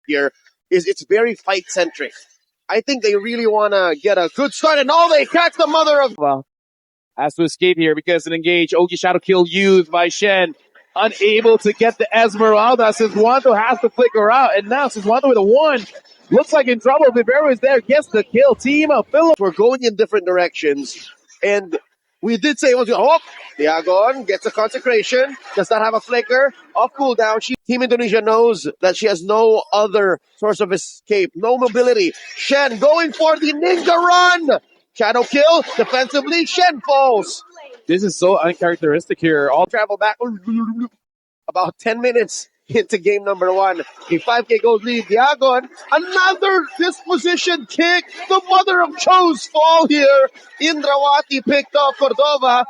here is it's very fight-centric. I think they really want to get a good start, and they catch the mother of... Well, has to escape here because an engaged Ogi Shadow Kill used by Shen. Unable to get the Esmeralda. Siswanto has to flicker out, and now Siswanto with a 1. Looks like in trouble. Vivero is there, gets the kill. Team of Philippines. We're going in different directions, and we did say it was... Oh, Diagon gets a consecration, does not have a flicker, off cooldown. Team Indonesia knows that she has no other source of escape, no mobility. Shen going for the ninja run! Shadow kill, defensively, Shen falls. This is so uncharacteristic here. All travel back about 10 minutes into game number 1. A 5K gold lead. Diagon, another disposition kick. The mother of Cho's fall here. Indrawati picked off Cordova.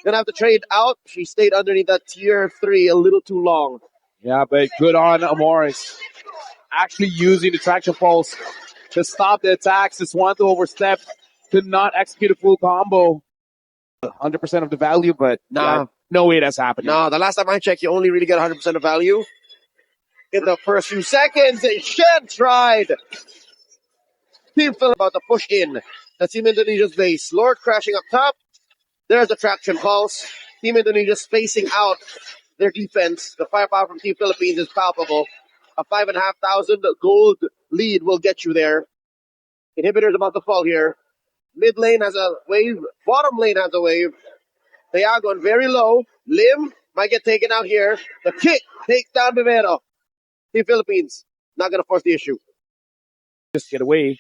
Gonna have to trade out. She stayed underneath that tier 3 a little too long. Yeah, but good on Amoris. Actually using the traction pulse to stop the attacks. Siswanto overstepped, could not execute a full combo. 100% of the value, but yeah, no way that's happening. No, the last time I checked, you only really get 100% of value in the first few seconds. And Shen tried. Team Phil about to push in. That's Team Indonesia's base. Lord crashing up top. There's the traction pulse. Team Indonesia spacing out their defense. The firepower from Team Philippines is palpable. A 5,500 gold lead will get you there. Inhibitor's about to fall here. Mid lane has a wave. Bottom lane has a wave. Diagon very low. Lim might get taken out here. The kick takes down Vivero. Team Philippines not going to force the issue. Just get away.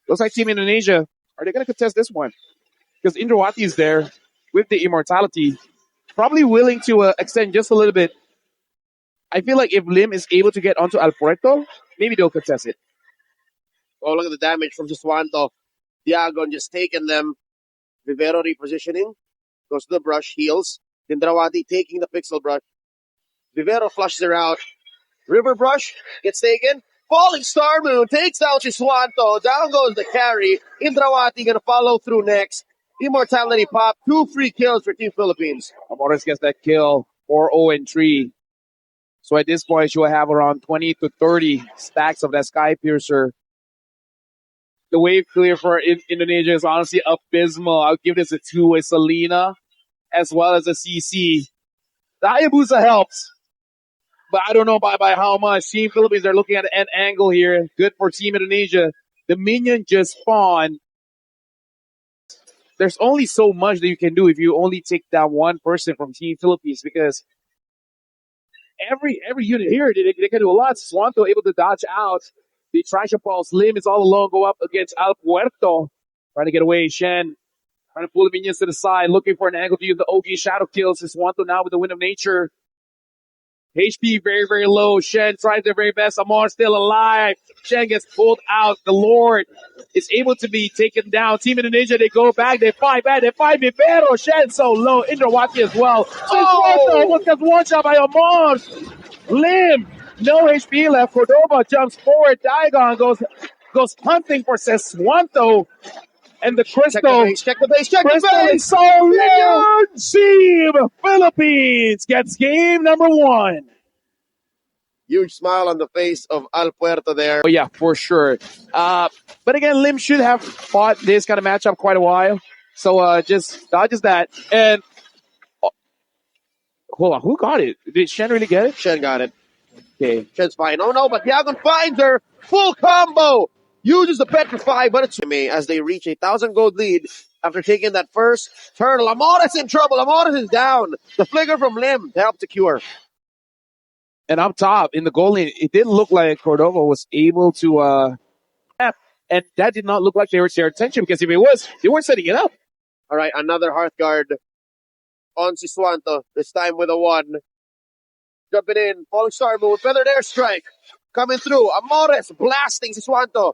Looks like Team Indonesia. Are they going to contest this one? Because Indrawati is there with the immortality. Probably willing to extend just a little bit. I feel like if Lim is able to get onto Alpuerto, maybe they'll contest it. Oh, look at the damage from Siswanto. Diagon just taking them. Vivero repositioning. Goes to the brush, heals. Indrawati taking the pixel brush. Vivero flushes her out. River brush gets taken. Falling Star Moon takes down Siswanto. Down goes the carry. Indrawati gonna follow through next. Immortality pop. 2 free kills for Team Philippines. Amores gets that kill. 4-0-3. So at this point, she'll have around 20 to 30 stacks of that Sky Piercer. The wave clear for Indonesia is honestly abysmal. I'll give this a 2 with Selena as well as a CC. The Hayabusa helps, but I don't know by how much. Team Philippines are looking at an angle here. Good for Team Indonesia. The minion just spawned. There's only so much that you can do if you only take down one person from Team Philippines, because every unit here, they can do a lot. Swanto able to dodge out. The traction pulse. Lim is all alone, go up against Alpuerto. Trying to get away. Shen trying to pull the minions to the side, looking for an angle to use the OG shadow kills. Swanto now with the Wind of Nature. HP very, very low. Shen tries their very best. Amar still alive. Shen gets pulled out. The Lord is able to be taken down. Team Indonesia, they go back. They fight back. They fight Vivero. Shen so low. Indrawati as well. Swanto almost gets one shot by Amar. Lim. No HP left. Cordova jumps forward. Diagon goes hunting for Siswanto. And the Crystal. Check the base. Is so low. Team Philippines gets game number 1. Huge smile on the face of Alpuerto there. Oh, yeah, for sure. But again, Lim should have fought this kind of matchup quite a while. So just dodges that. And hold on, who got it? Did Shen really get it? Shen got it. Okay. Shen's fine. Oh no, but Diagon finds her. Full combo. Uses the petrify, but it's me as they reach 1,000 gold lead after taking that first turtle. Amores in trouble. Amores is down. The flicker from Lim to help secure. And up top in the goal lane, it didn't look like Cordova was able to and that did not look like they were their attention, because if it was, they weren't setting it up. All right, another Hearthguard on Siswanto, this time with a 1. Jumping in, Falling Star Moon, Feathered Airstrike coming through. Amores blasting Siswanto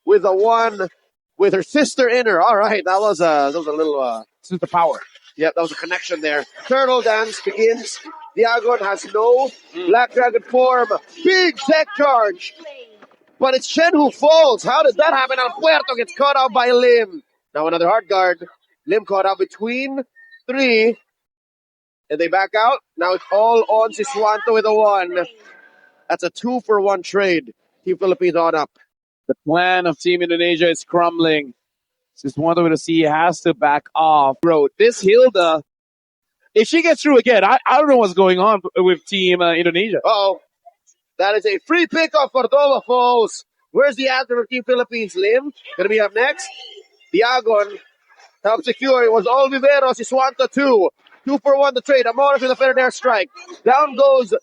with a 1 with her sister in her. All right, that was a little Super power. Yep, that was a connection there. Turtle dance begins. Diagon has no Black Dragon form. Big tech charge. But it's Shen who falls. How does that happen? Alpuerto gets caught out by Lim. Now another hard guard. Lim caught out between 3. And they back out. Now it's all on Siswanto with a 1. That's a 2-for-1 trade. Team Philippines on up. The plan of Team Indonesia is crumbling. Just one way to see has to back off. Bro, this Hilda, if she gets through again, I don't know what's going on with Team Indonesia. Uh-oh. That is a free pick off Cordova, folks. Where's the answer of Team Philippines? Lim, gonna be up next. Diagon, help secure. It was all Viveros. Siswanta 2. 2-for-1 the trade. Amores with a fair air strike. Down goes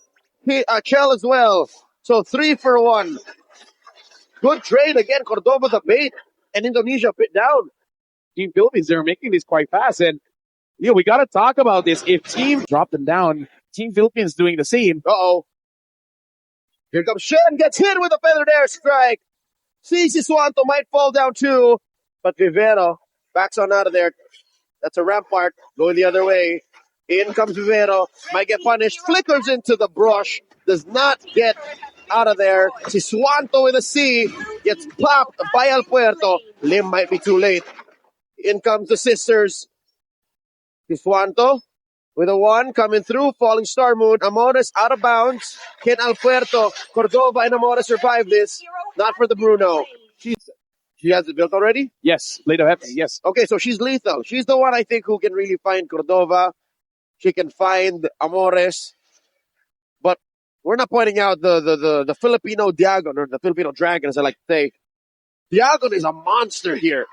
Chell as well. So 3-for-1. Good trade again. Cordova the bait. And Indonesia pit down. Team Philippines, they're making this quite fast. And, we got to talk about this. If Team drop them down, Team Philippines doing the same. Uh-oh. Here comes Shen. Gets hit with a feathered air strike. Cici Swanto might fall down too. But Vivero backs on out of there. That's a rampart going the other way. In comes Vivero. Might get punished. Flickers into the brush. Does not get out of there. Siswanto with a C. Gets popped by El Puerto. Lim might be too late. In comes the sisters. Siswanto with a 1 coming through. Falling Star Moon. Amores out of bounds. Can El Puerto, Cordova, and Amores survive this? Not for the Bruno. She has it built already? Yes, later happy. Yes. Okay, so she's lethal. She's the one I think who can really find Cordova. She can find Amores. But we're not pointing out the Filipino Diagon, or the Filipino Dragon, as I like to say. Diagon is a monster here.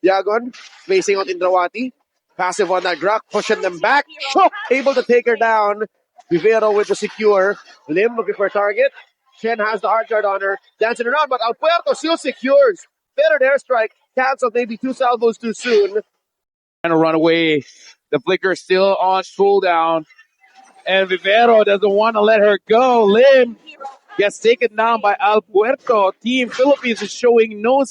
Diagon facing out Indrawati. Passive on that Grak, pushing them back. Shook, able to take her down. Vivero with the secure. Lim looking for a target. Shen has the hard guard on her. Dancing around, but El Puerto still secures. Better airstrike. Canceled maybe 2 salvos too soon. Trying to run away. The flicker still on cooldown. And Vivero doesn't want to let her go. Lim gets taken down by El Puerto. Team Philippines is showing no.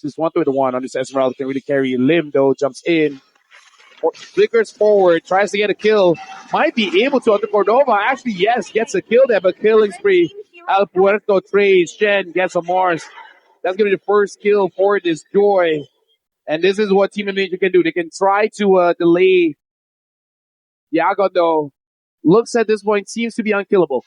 Just 1-1 on this Esmeralda can really carry. Lim though jumps in. Flickers forward, tries to get a kill. Might be able to under Cordova. Actually, yes, gets a kill there, but killing spree. El Puerto trades. Shen gets a Mars. That's going to be the first kill for this Joy. And this is what Team Indonesia can do. They can try to delay. Diagon, though, looks at this point, seems to be unkillable.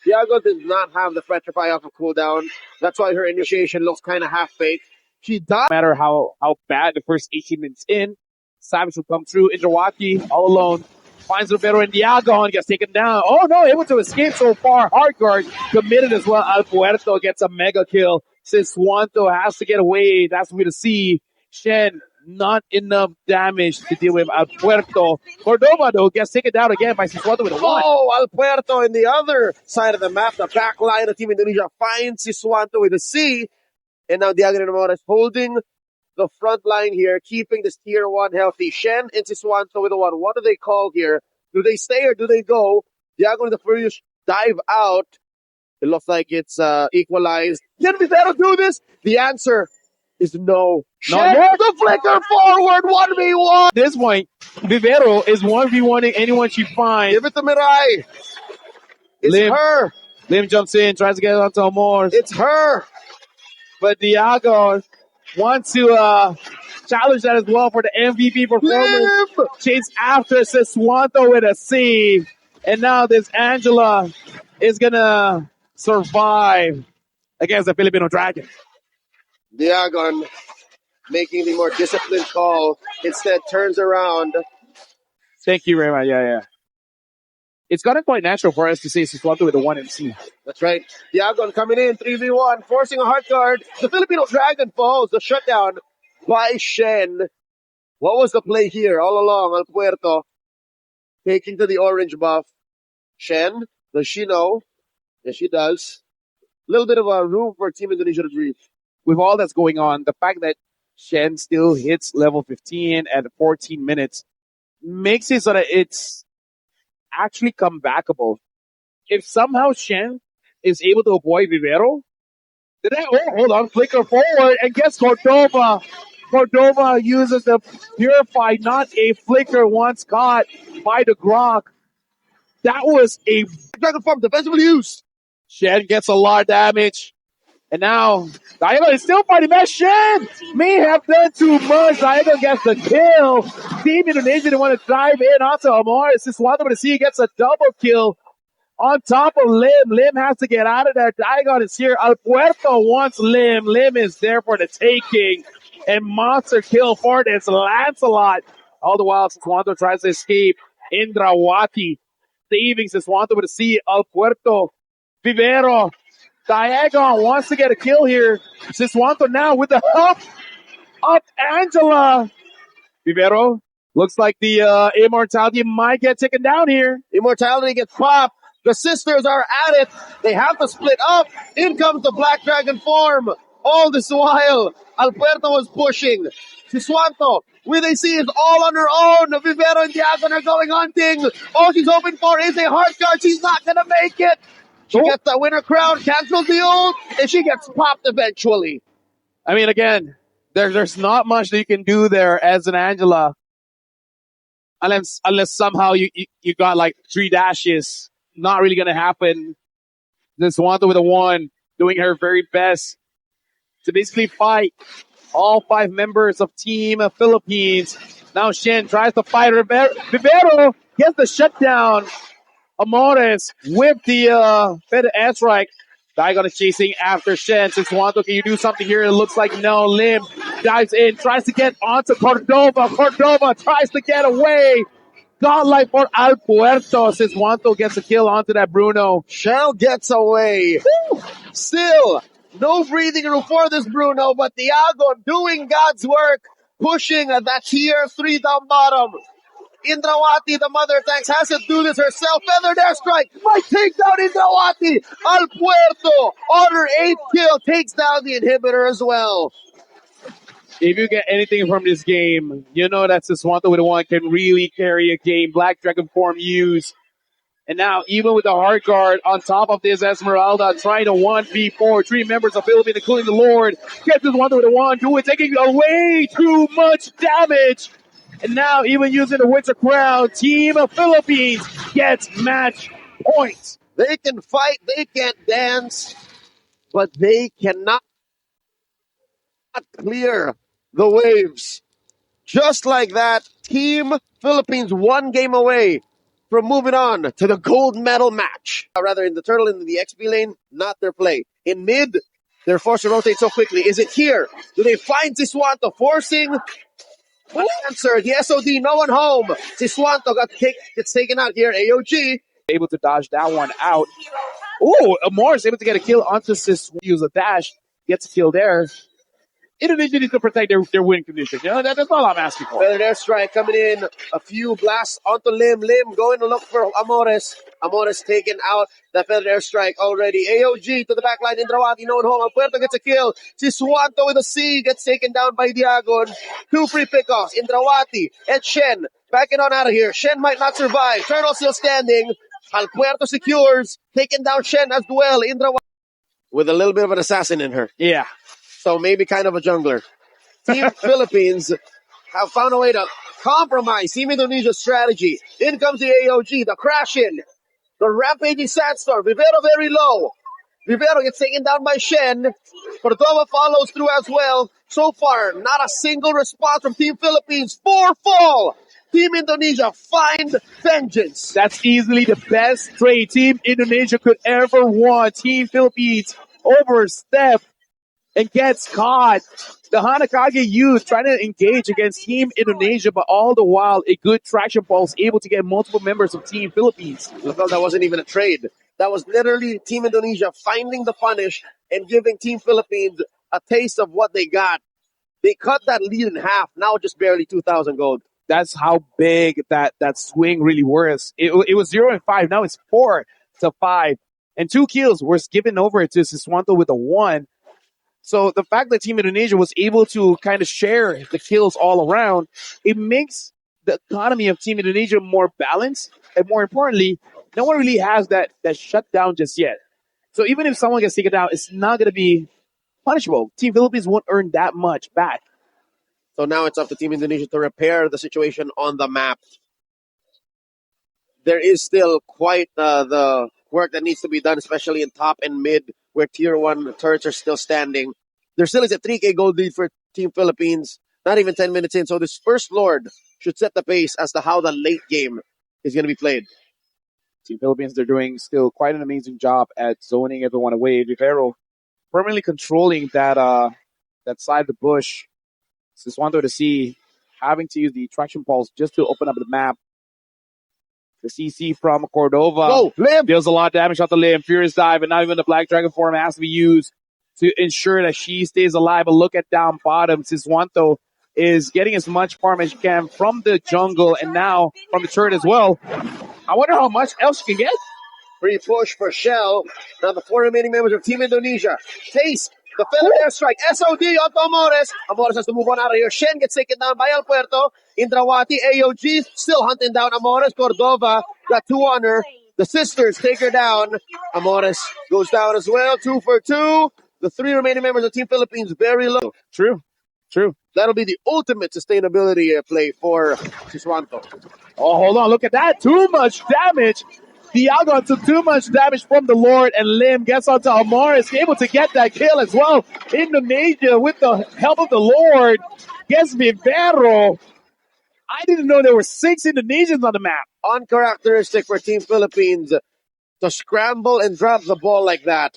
Diagon does not have the Petrify off of cooldown. That's why her initiation looks kind of half-baked. She died. No matter how bad the first 18 minutes in, Savage will come through. Indrawati, all alone. Finds Rivero and Diagon, gets taken down. Oh no, able to escape so far. Hard guard committed as well. El Puerto gets a mega kill. Siswanto has to get away. That's what we see. Shen, not enough damage to deal with El Puerto. Cordova, though, gets taken down again by Siswanto with a 1. Oh, El Puerto in the other side of the map. The back line of Team Indonesia finds Siswanto with a C. And now Diagon and Amores holding the front line here, keeping this tier 1 healthy. Shen and Siswanto with a 1. What do they call here? Do they stay or do they go? Diagon and the Furious dive out. It looks like it's equalized. Can Vivero do this? The answer is no. Shen the flicker forward, 1v1. At this point, Vivero is 1v1ing anyone she finds. Give it to Mirai. It's her. Lim jumps in, tries to get it onto Amores. It's her. But Diagon wants to challenge that as well for the MVP performance. Lim. Chase after Siswanto with a C. And now this Angela is going to survive against the Filipino Dragon. Diagon making the more disciplined call. Instead turns around. Thank you very much. Yeah. It's gotten quite natural for us to say Siswanto with a 1 MC. That's right. Diagon coming in, 3v1, forcing a hard guard. The Filipino Dragon falls. The shutdown by Shen. What was the play here all along? El Puerto taking to the orange buff. Shen, does she know? Yes, she does. A little bit of a room for Team Indonesia to breathe. With all that's going on, the fact that Shen still hits level 15 at 14 minutes makes it so that it's actually comebackable. If somehow Shen is able to avoid Vivero, hold on, flicker forward and gets Cordova. Cordova uses the Purify, not a flicker once caught by the Grok. That was a Dragon Farm defensively used. Shen gets a lot of damage. And now, Diagon is still fighting back. Shen may have done too much. Diagon gets the kill. Team Indonesia didn't want to dive in onto Amores. Siswanto, but he gets a double kill. on top of Lim. Lim has to get out of there. Diagon is here. El Puerto wants Lim. Lim is there for the taking. And monster kill for this Lancelot. All the while, Siswanto tries to escape. Indrawati saving Siswanto with a C. El Puerto. Vivero. Diagon wants to get a kill here. Siswanto now with the help of Angela. Vivero. Looks like the Immortality might get taken down here. Immortality gets popped. The sisters are at it. They have to split up. In comes the Black Dragon form. All this while, Alberto was pushing. Siswanto, with a C, is all on her own. Vivero and Diagon are going hunting. All she's hoping for is a hard card. She's not going to make it. She gets the winner crown, cancels the ult, and she gets popped eventually. I mean, again, there's not much that you can do there as an Angela. Unless somehow you got like 3 dashes. Not really going to happen. Siswanto with a 1, doing her very best to basically fight all 5 members of Team Philippines. Now Shen tries to fight Vivero, gets the shutdown. Amores with the Fed airstrike. Diagon is chasing after Shen. Siswanto, can you do something here? It looks like no. Lim dives in, tries to get onto Cordova. Cordova tries to get away. Godlike for Al Puerto. Siswanto gets a kill onto that Bruno. Shell gets away. Woo! Still, no breathing room for this Bruno, but Diagon doing God's work, pushing that tier 3 down bottom. Indrawati, the mother tanks, has to do this herself. Feathered airstrike might take down Indrawati. Al Puerto on her 8th kill takes down the inhibitor as well. If you get anything from this game, you know that Siswanto with a 1 can really carry a game. Black Dragon form used. And now, even with the hard guard on top of this, Esmeralda trying to 1v4 3 members of Philippines, including the Lord. Gets Siswanto with a 1, do it, taking away too much damage. And now, even using the Winter Crown, Team of Philippines gets match points. They can fight, they can dance, but they cannot clear the waves. Just like that, Team Philippines 1 game away from moving on to the gold medal match. Rather, in the turtle in the XP lane, not their play. In mid, they're forced to rotate so quickly. Is it here? Do they find Siswanto forcing? Unanswered. The SOD, no one home. Siswanto gets taken out here. AOG able to dodge that one out. Oh, Morris able to get a kill onto use a dash. Gets a kill there. Indonesia needs to protect their win condition. You know, that's all I'm asking for. Feathered airstrike coming in. A few blasts onto Lim. Lim going to look for Amores. Amores taken out. That feathered airstrike already. AOG to the back line. Indrawati, no one home. Puerto gets a kill. Siswanto with a C gets taken down by Diagon. 2 free pickoffs. Indrawati and Shen backing on out of here. Shen might not survive. Turtle still standing. Al Puerto secures. Taking down Shen as well. Indrawati with a little bit of an assassin in her. Yeah. So maybe kind of a jungler. Team Philippines have found a way to compromise Team Indonesia's strategy. In comes the AOG, the crash in. The rampaging Sandstorm. Vivero very low. Vivero gets taken down by Shen. Cordova follows through as well. So far, not a single response from Team Philippines. 4 fall. Team Indonesia find vengeance. That's easily the best trade Team Indonesia could ever want. Team Philippines overstep and gets caught. The Hanakage youth trying to engage against Team Indonesia, but all the while, a good traction pulse able to get multiple members of Team Philippines. That wasn't even a trade. That was literally Team Indonesia finding the punish and giving Team Philippines a taste of what they got. They cut that lead in half. Now just barely 2,000 gold. That's how big that swing really was. It was 0-5. Now it's 4-5. And 2 kills were given over to Siswanto with a 1. So the fact that Team Indonesia was able to kind of share the kills all around, it makes the economy of Team Indonesia more balanced. And more importantly, no one really has that shutdown just yet. So even if someone gets taken down, it's not going to be punishable. Team Philippines won't earn that much back. So now it's up to Team Indonesia to repair the situation on the map. There is still quite the work that needs to be done, especially in top and mid, where tier 1 turrets are still standing. There still is a 3K gold lead for Team Philippines. Not even 10 minutes in. So this first Lord should set the pace as to how the late game is going to be played. Team Philippines, they're doing still quite an amazing job at zoning everyone away. Rivero permanently controlling that side of the bush. Just wanted to see having to use the traction pulse just to open up the map. The CC from Cordova. Whoa, Lim! Deals a lot of damage off the limb. Furious dive, and now even the Black Dragon form has to be used to ensure that she stays alive. But look at down bottom. Siswanto is getting as much farm as she can from the jungle and now from the turret as well. I wonder how much else she can get. Free push for Shell. Now the 4 remaining members of Team Indonesia. Taste the feather airstrike. SOD onto Amores. Amores has to move on out of here. Shen gets taken down by El Puerto. Indrawati, AOG still hunting down Amores. Cordova got 2 on her. The sisters take her down. Amores goes down as well. 2 for 2. The 3 remaining members of Team Philippines very low. True. That'll be the ultimate sustainability play for Siswanto. Oh, hold on. Look at that. Too much damage. Diago took too much damage from the Lord, and Lim gets onto Amores, able to get that kill as well. Indonesia, with the help of the Lord, gets Vivero. I didn't know there were 6 Indonesians on the map. Uncharacteristic for Team Philippines to scramble and drop the ball like that.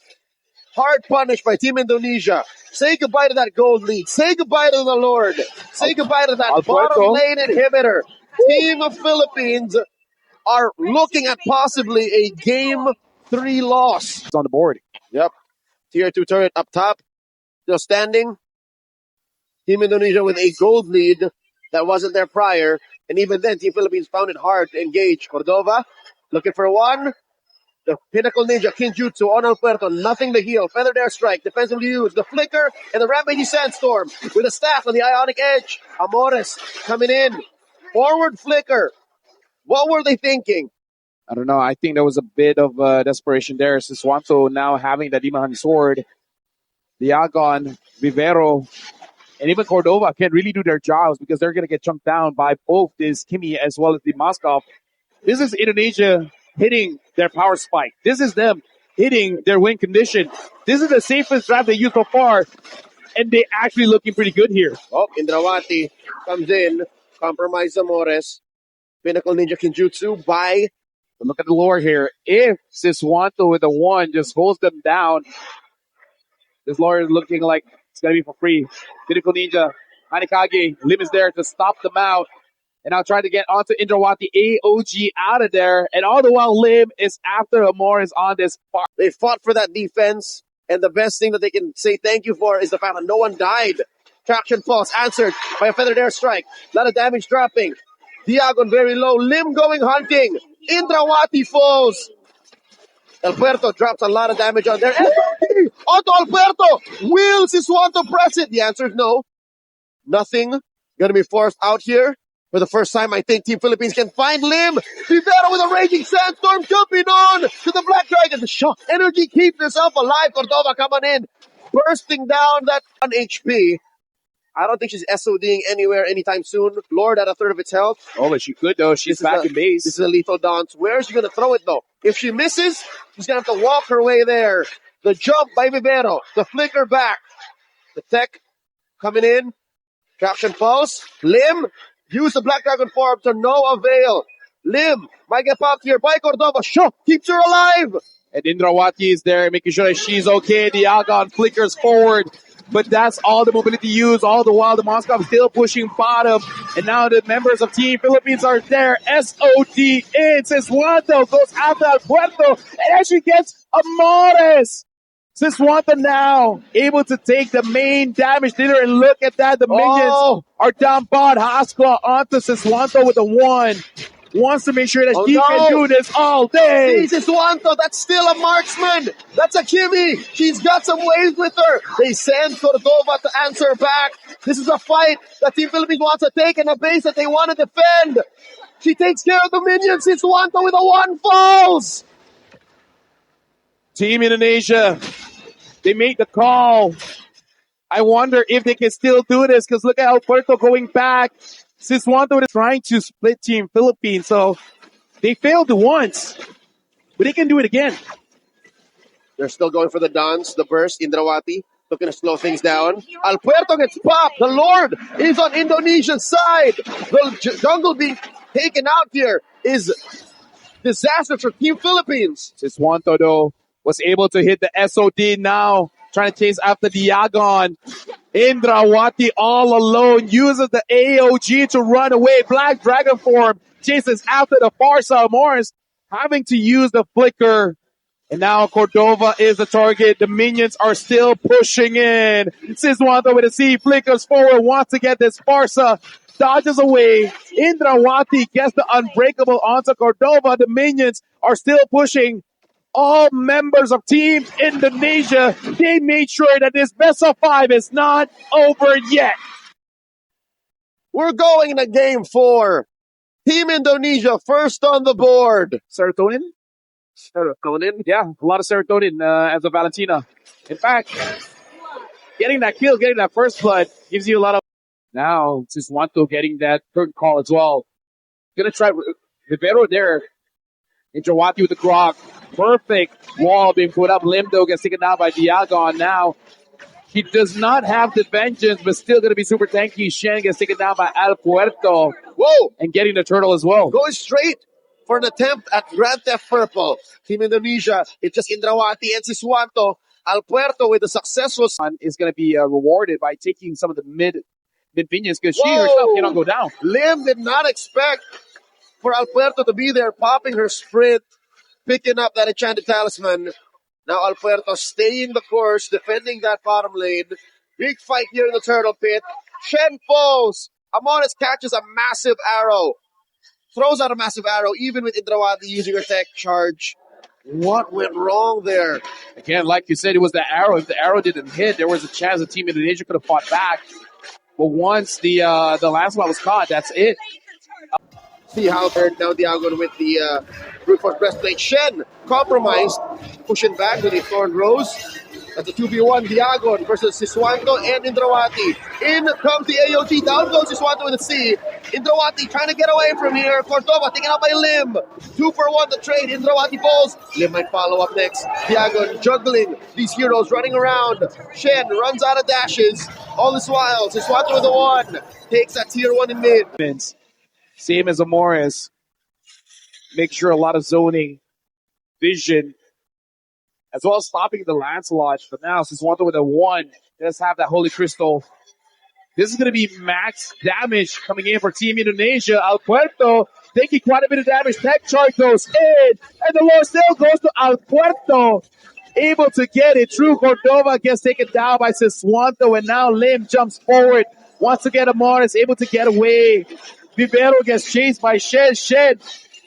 Hard punish by Team Indonesia. Say goodbye to that gold lead. Say goodbye to the Lord. Say goodbye to that bottom lane inhibitor. Team of Philippines are looking at possibly a Game 3 loss. It's on the board. Yep. Tier 2 turret up top. Still standing. Team Indonesia with a gold lead that wasn't there prior. And even then, Team Philippines found it hard to engage. Cordova looking for 1. The Pinnacle Ninja, Kinjutsu on El Puerto, nothing to heal. Feathered Airstrike, defensively used. The Flicker and the Rampagey Sandstorm with a staff on the Ionic Edge. Amores coming in. Forward Flicker. What were they thinking? I don't know. I think there was a bit of desperation there. Siswanto now having that Imahan sword. Diagon, Vivero, and even Cordova can't really do their jobs because they're going to get chunked down by both this Kimi as well as the Moskov. This is Indonesia hitting their power spike. This is them hitting their win condition. This is the safest draft they used so far, and they're actually looking pretty good here. Oh, Indrawati comes in, compromise Amores. Pinnacle Ninja Kinjutsu by... But look at the lore here. If Siswanto with a 1 just holds them down, this lore is looking like it's going to be for free. Pinnacle Ninja, Hanikage, Lim is there to stop them out. And now trying to get onto Indrawati, AOG out of there. And all the while, Lim is after Amores on this part. They fought for that defense. And the best thing that they can say thank you for is the fact that no one died. Traction Pulse answered by a feathered airstrike. A lot of damage dropping. Diagon very low. Lim going hunting. Indrawati falls. El Puerto drops a lot of damage on there. Onto El Puerto. Will Siswanto press it? The answer is no. Nothing going to be forced out here. For the first time, I think Team Philippines can find Lim. Vivero with a raging sandstorm jumping on to the Black Dragon. The shock energy keeps herself alive. Cordova coming in, bursting down that 1 HP. I don't think she's SODing anywhere anytime soon. Lord at a third of its health. Oh, but she could, though. She's back in base. This is a lethal dance. Where is she going to throw it, though? If she misses, she's going to have to walk her way there. The jump by Vivero. The flicker back. The tech coming in. Traction Pulse. Lim. Use the Black Dragon form to no avail. Lim might get popped here by Cordova. Sho keeps her alive. And Indrawati is there making sure that she's okay. Diagon flickers forward. But that's all the mobility used. All the while, the Moskov still pushing bottom. And now the members of Team Philippines are there. SOD in. Siswanto goes after El Puerto. And actually gets Amores. Siswanto now able to take the main damage dealer, and look at that. The minions are down bot. Haskell onto Siswanto with a 1. Wants to make sure that he can do this all day. Siswanto, that's still a marksman. That's a Kimi. She's got some waves with her. They send Cordova to answer back. This is a fight that Team Philippines wants to take in a base that they want to defend. She takes care of the minions. Siswanto with a 1 falls. Team Indonesia, they made the call. I wonder if they can still do this, because look at El Puerto going back. Siswanto is trying to split Team Philippines, so they failed once, but they can do it again. They're still going for the dance, the burst. Indrawati looking to slow things down. El Puerto gets popped. The Lord is on Indonesia's side. The jungle being taken out here is Disaster for Team Philippines. Siswanto, though, was able to hit the SOD now, trying to chase after Diagon. Indrawati all alone uses the AOG to run away. Black Dragon form chases after the Farsa. Morris having to use the flicker. And now Cordova is the target. The minions are still pushing in. Siswanto with a C flickers forward, wants to get this Farsa. Dodges away. Indrawati gets the unbreakable onto Cordova. The minions are still pushing. All members of Team Indonesia, they made sure that this best of 5 is not over yet. We're going to game 4. Team Indonesia first on the board. Serotonin? Serotonin? Yeah, a lot of serotonin as a Valentina. In fact, getting that kill, getting that first blood gives you a lot of... Now, Siswanto getting that curtain call as well. Gonna try Rivero there. Indrawati with the grok. Perfect wall being put up. Limdo gets taken down by Diagon. Now, he does not have the vengeance, but still going to be super tanky. Shen gets taken down by Al Puerto. Whoa! And getting the turtle as well. Going straight for an attempt at Grand Theft Purple. Team Indonesia, it's just Indrawati and Siswanto. Al Puerto with the successful... Is going to be rewarded by taking some of the mid minions because she herself cannot go down. Lim did not expect for Al Puerto to be there, popping her sprint, picking up that enchanted talisman. Now Al Puerto staying the course, defending that bottom lane. Big fight here in the turtle pit. Shen falls. Amones catches a massive arrow. Throws out a massive arrow, even with Indrawati using her tech charge. What went wrong there? Again, like you said, it was the arrow. If the arrow didn't hit, there was a chance that Team Indonesia could have fought back. But once the last one was caught, that's it. See how they're now Diagon with the brute force breastplate. Shen compromised, pushing back with a thorn rose. That's a 2v1 Diagon versus Siswanto and Indrawati. In comes the AOG, down goes Siswanto with a C. Indrawati trying to get away from here. Cordova taken out by Lim. 2 for 1 the trade. Indrawati falls. Lim might follow up next. Diagon juggling these heroes running around. Shen runs out of dashes. All this while, Siswanto with a 1. Takes that tier 1 in mid. Same as Amores. Make sure a lot of zoning, vision, as well as stopping the Lancelot. But now, Siswanto with a 1, does have that Holy Crystal. This is going to be max damage coming in for Team Indonesia. Al Puerto taking quite a bit of damage. Tech charge goes in, and the Lord still goes to Al Puerto. Able to get it. True Cordova gets taken down by Siswanto, and now Lim jumps forward. Wants to get Amores, able to get away. Vivero gets chased by Shen. Shen,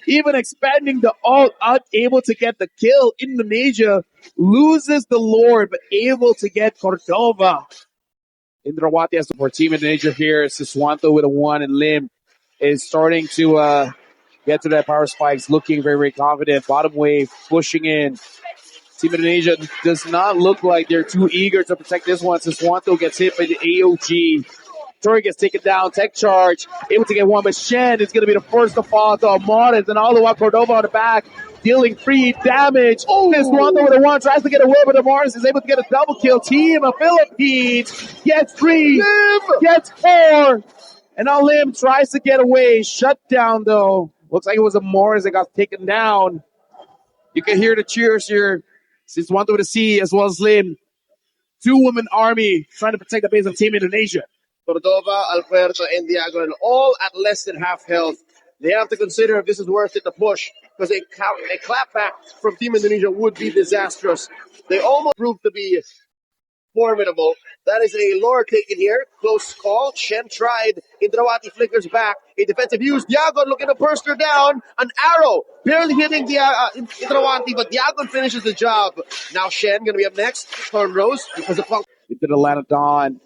even expanding the ult, unable to get the kill. Indonesia loses the Lord, but able to get Cordova. Indrawati has for Team Indonesia here. Siswanto with a 1, and Lim is starting to get to that power spikes, looking very, very confident. Bottom wave pushing in. Team Indonesia does not look like they're too eager to protect this one. Siswanto gets hit by the AOG. Tori gets taken down, tech charge, able to get 1, but Shen is going to be the first to fall to Amores, and all the while Cordova on the back, dealing free damage. Siswanto with a 1, tries to get away, but Amores is able to get a double kill. Team of Philippines gets 3, gets 4, and now Lim tries to get away. Shut down, though. Looks like it was Amores that got taken down. You can hear the cheers here. Siswanto with a C, as well as Lim. 2-woman army trying to protect the base of Team Indonesia. Cordova, Al Puerto, and Diagon, all at less than half health. They have to consider if this is worth it to push, because a clapback from Team Indonesia would be disastrous. They almost proved to be formidable. That is a lore taken here. Close call. Shen tried. Indrawati flickers back. A defensive use. Diagon looking to burst her down. An arrow barely hitting Indrawati, but Diagon finishes the job. Now Shen going to be up next. Thorn Rose because of Punk. Into the Lanadon.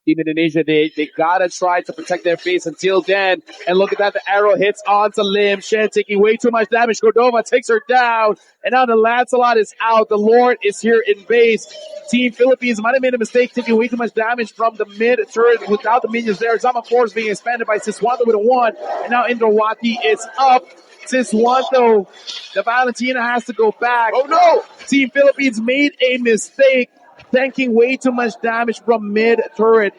Team Indonesia, they gotta try to protect their face until then. And look at that, the arrow hits onto Lim. Shen taking way too much damage. Cordova takes her down. And now the Lancelot is out. The Lord is here in base. Team Philippines might have made a mistake taking way too much damage from the mid turret without the minions there. Zama Force being expanded by Siswanto with a 1. And now Indrawati is up. Siswanto, the Valentina has to go back. Oh no! Team Philippines made a mistake, tanking way too much damage from mid turret.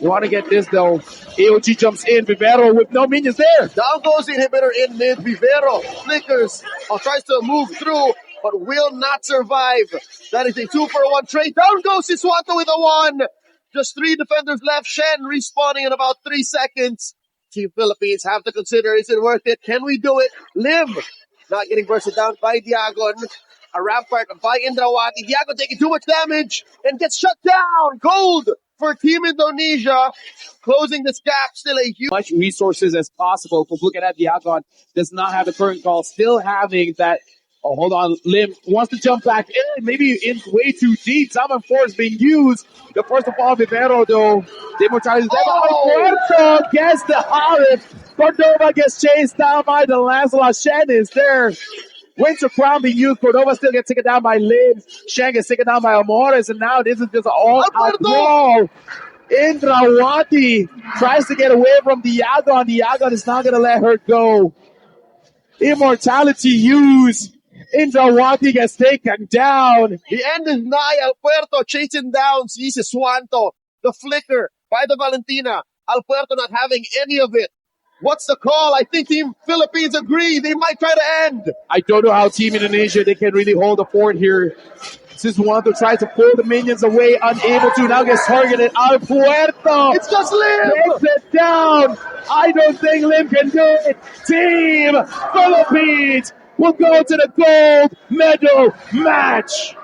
You want to get this though. AOG jumps in. Vivero with no minions there. Down goes the inhibitor in mid. Vivero flickers or tries to move through, but will not survive. That is a 2-for-1 trade. Down goes Siswato with a 1. Just 3 defenders left. Shen respawning in about 3 seconds. Team Philippines have to consider, is it worth it? Can we do it? Liv not getting bursted down by Diagon. A rampart by Indrawati. Diagon taking too much damage and gets shut down. Gold for Team Indonesia. Closing this gap, still a huge... Much resources as possible. Because looking at Diagon, does not have the current call. Still having that... Oh, hold on. Lim wants to jump back in. Maybe in way too deep. SANFORD is being used. The first of all, Vivero, though. Demoralizes them. Puerto gets the Olive. Cordova gets chased down by the Lancelot. Shen is there. Winter Crown being used. Cordova still gets taken down by Lim. Shen gets taken down by Amores. And now this is just an all-out brawl. Indrawati tries to get away from Diagon. Diagon is not going to let her go. Immortality used. Indrawati gets taken down. The end is nigh. Alpuerto chasing down Siswato. The flicker by the Valentina. Alpuerto not having any of it. What's the call? I think Team Philippines agree. They might try to end. I don't know how Team Indonesia, they can really hold the fort here. Siswato tries to pull the minions away, unable to. Now gets targeted. Alpuerto. It's just Lim. Takes it down. I don't think Lim can do it. Team Philippines will go to the gold medal match.